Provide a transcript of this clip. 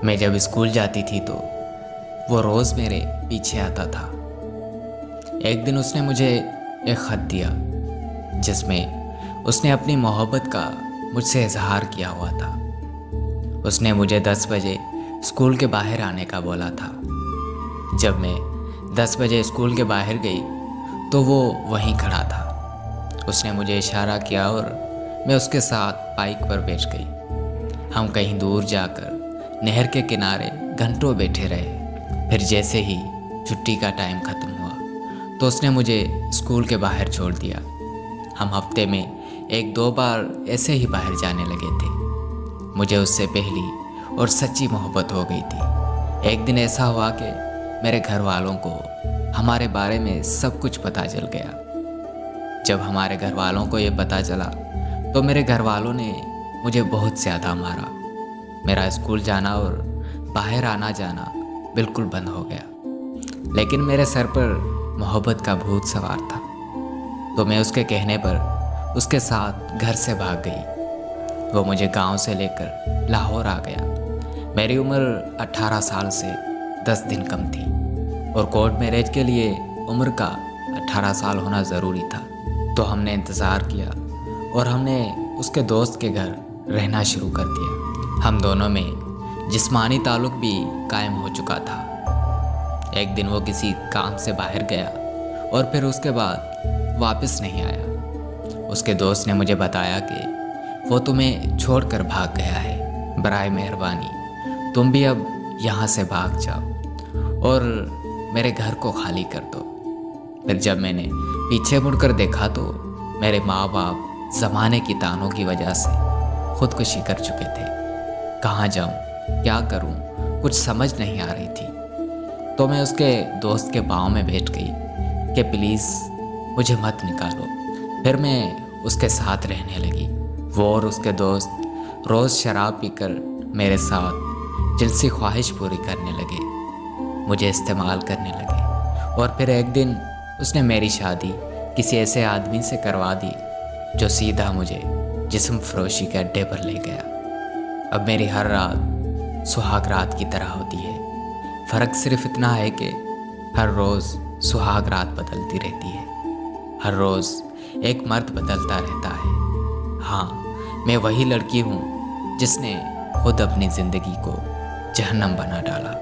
मैं जब स्कूल जाती थी तो वो रोज़ मेरे पीछे आता था। एक दिन उसने मुझे एक ख़त दिया जिसमें उसने अपनी मोहब्बत का मुझसे इजहार किया हुआ था। उसने मुझे 10 बजे स्कूल के बाहर आने का बोला था। जब मैं 10 बजे स्कूल के बाहर गई तो वो वहीं खड़ा था। उसने मुझे इशारा किया और मैं उसके साथ बाइक पर बैठ गई। हम कहीं दूर जाकर नहर के किनारे घंटों बैठे रहे। फिर जैसे ही छुट्टी का टाइम ख़त्म हुआ तो उसने मुझे स्कूल के बाहर छोड़ दिया। हम हफ्ते में 1-2 बार ऐसे ही बाहर जाने लगे थे। मुझे उससे पहली और सच्ची मोहब्बत हो गई थी। एक दिन ऐसा हुआ कि मेरे घर वालों को हमारे बारे में सब कुछ पता चल गया। जब हमारे घर वालों को ये पता चला तो मेरे घर वालों ने मुझे बहुत ज़्यादा मारा। मेरा स्कूल जाना और बाहर आना जाना बिल्कुल बंद हो गया। लेकिन मेरे सर पर मोहब्बत का भूत सवार था, तो मैं उसके कहने पर उसके साथ घर से भाग गई। वो मुझे गांव से लेकर लाहौर आ गया। मेरी उम्र 18 साल से 10 दिन कम थी और कोर्ट मैरिज के लिए उम्र का 18 साल होना ज़रूरी था। तो हमने इंतज़ार किया और हमने उसके दोस्त के घर रहना शुरू कर दिया। हम दोनों में जिस्मानी ताल्लुक़ भी कायम हो चुका था। एक दिन वो किसी काम से बाहर गया और फिर उसके बाद वापस नहीं आया। उसके दोस्त ने मुझे बताया कि वो तुम्हें छोड़कर भाग गया है। बराए मेहरबानी तुम भी अब यहाँ से भाग जाओ और मेरे घर को खाली कर दो। फिर जब मैंने पीछे मुड़कर देखा तो मेरे माँ बाप ज़माने की तानों की वजह से खुदकुशी कर चुके थे। कहाँ जाऊँ, क्या करूँ, कुछ समझ नहीं आ रही थी। तो मैं उसके दोस्त के पाँव में बैठ गई कि प्लीज़ मुझे मत निकालो। फिर मैं उसके साथ रहने लगी। वो और उसके दोस्त रोज़ शराब पीकर मेरे साथ जिनसी ख्वाहिश पूरी करने लगे, मुझे इस्तेमाल करने लगे। और फिर एक दिन उसने मेरी शादी किसी ऐसे आदमी से करवा दी जो सीधा मुझे जिस्म फरोशी के अड्डे पर ले गया। अब मेरी हर रात सुहाग रात की तरह होती है। फ़र्क सिर्फ इतना है कि हर रोज़ सुहाग रात बदलती रहती है। हर रोज़ एक मर्द बदलता रहता है। हाँ, मैं वही लड़की हूँ जिसने खुद अपनी ज़िंदगी को जहन्नम बना डाला।